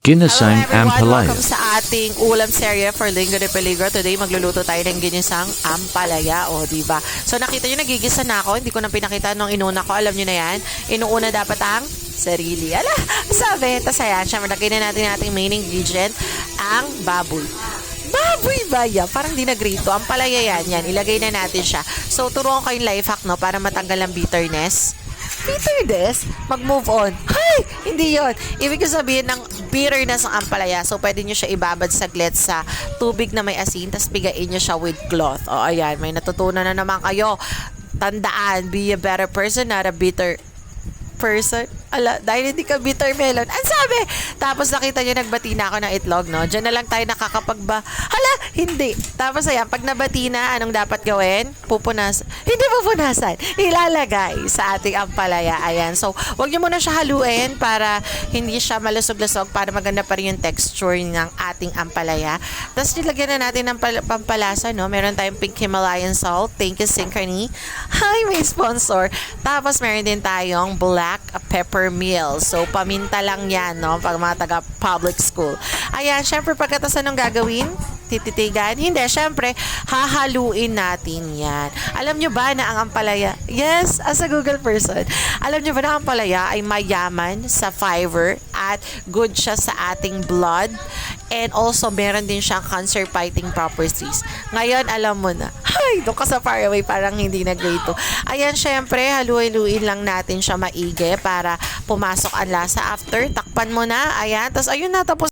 Ginisang Hello everyone! ampalaya. Welcome sa ating ulam serye for Linggo de Peligro. Today, magluluto tayo ng ginisang ampalaya. O, diba? So, nakita nyo, nagigisa na ako. Hindi ko na pinakita nung inuna ko. Alam nyo na yan. Inuuna dapat ang sarili. Ala, sabi. Tapos ayan, syempre, lagay na natin ating main ingredient, ang baboy. Baboy ba yan? Parang di nagrito. Ang palaya yan. Ilagay na natin siya. So, turuan ko yung life hack, no? Para matanggal ang bitterness. Bitterness? Mag-move on. Hay! Hindi yon. Ibig sabihin ng bitterness ng ampalaya. So, pwede nyo siya ibabad saglit sa tubig na may asin, tapos bigain nyo siya with cloth. O, ayan. May natutunan na naman kayo. Tandaan, be a better person, not a bitter person. Ala, dahil hindi ka bitter melon. Ang sabi! Tapos nakita nyo, nagbati na ako ng itlog, no? Diyan na lang tayo nakakapagba. Hala, hindi. Tapos ayan, pag nabati na, anong dapat gawin? Pupunas. Hindi pupunasan. Ilalagay sa ating ampalaya. Ayan. So, wag nyo muna siya haluin para hindi siya malusog-lusog, para maganda pa rin yung texture ng ating ampalaya. Tapos nilagyan na natin ng pampalasa, no? Meron tayong pink Himalayan salt. Thank you, Synchrony. Hi, may sponsor. Tapos meron din tayong black pepper meal. So, paminta lang yan, no? Pag mga taga public school. Ayan, syempre, pagkatasan ng gagawin, tititigan. Hindi, syempre, hahaluin natin yan. Alam nyo ba na ang ampalaya, yes, as a Google person, alam nyo ba na ang ampalaya ay mayaman sa fiber at good siya sa ating blood, and also meron din siyang cancer fighting properties. Ngayon, alam mo na. Ay, doon ka sa far away, parang hindi na-grade to. Ayan, syempre, haluin-luin lang natin siya maigi para pumasok ang lasa. After, takpan mo na. Ayan, tapos ayun na, tapos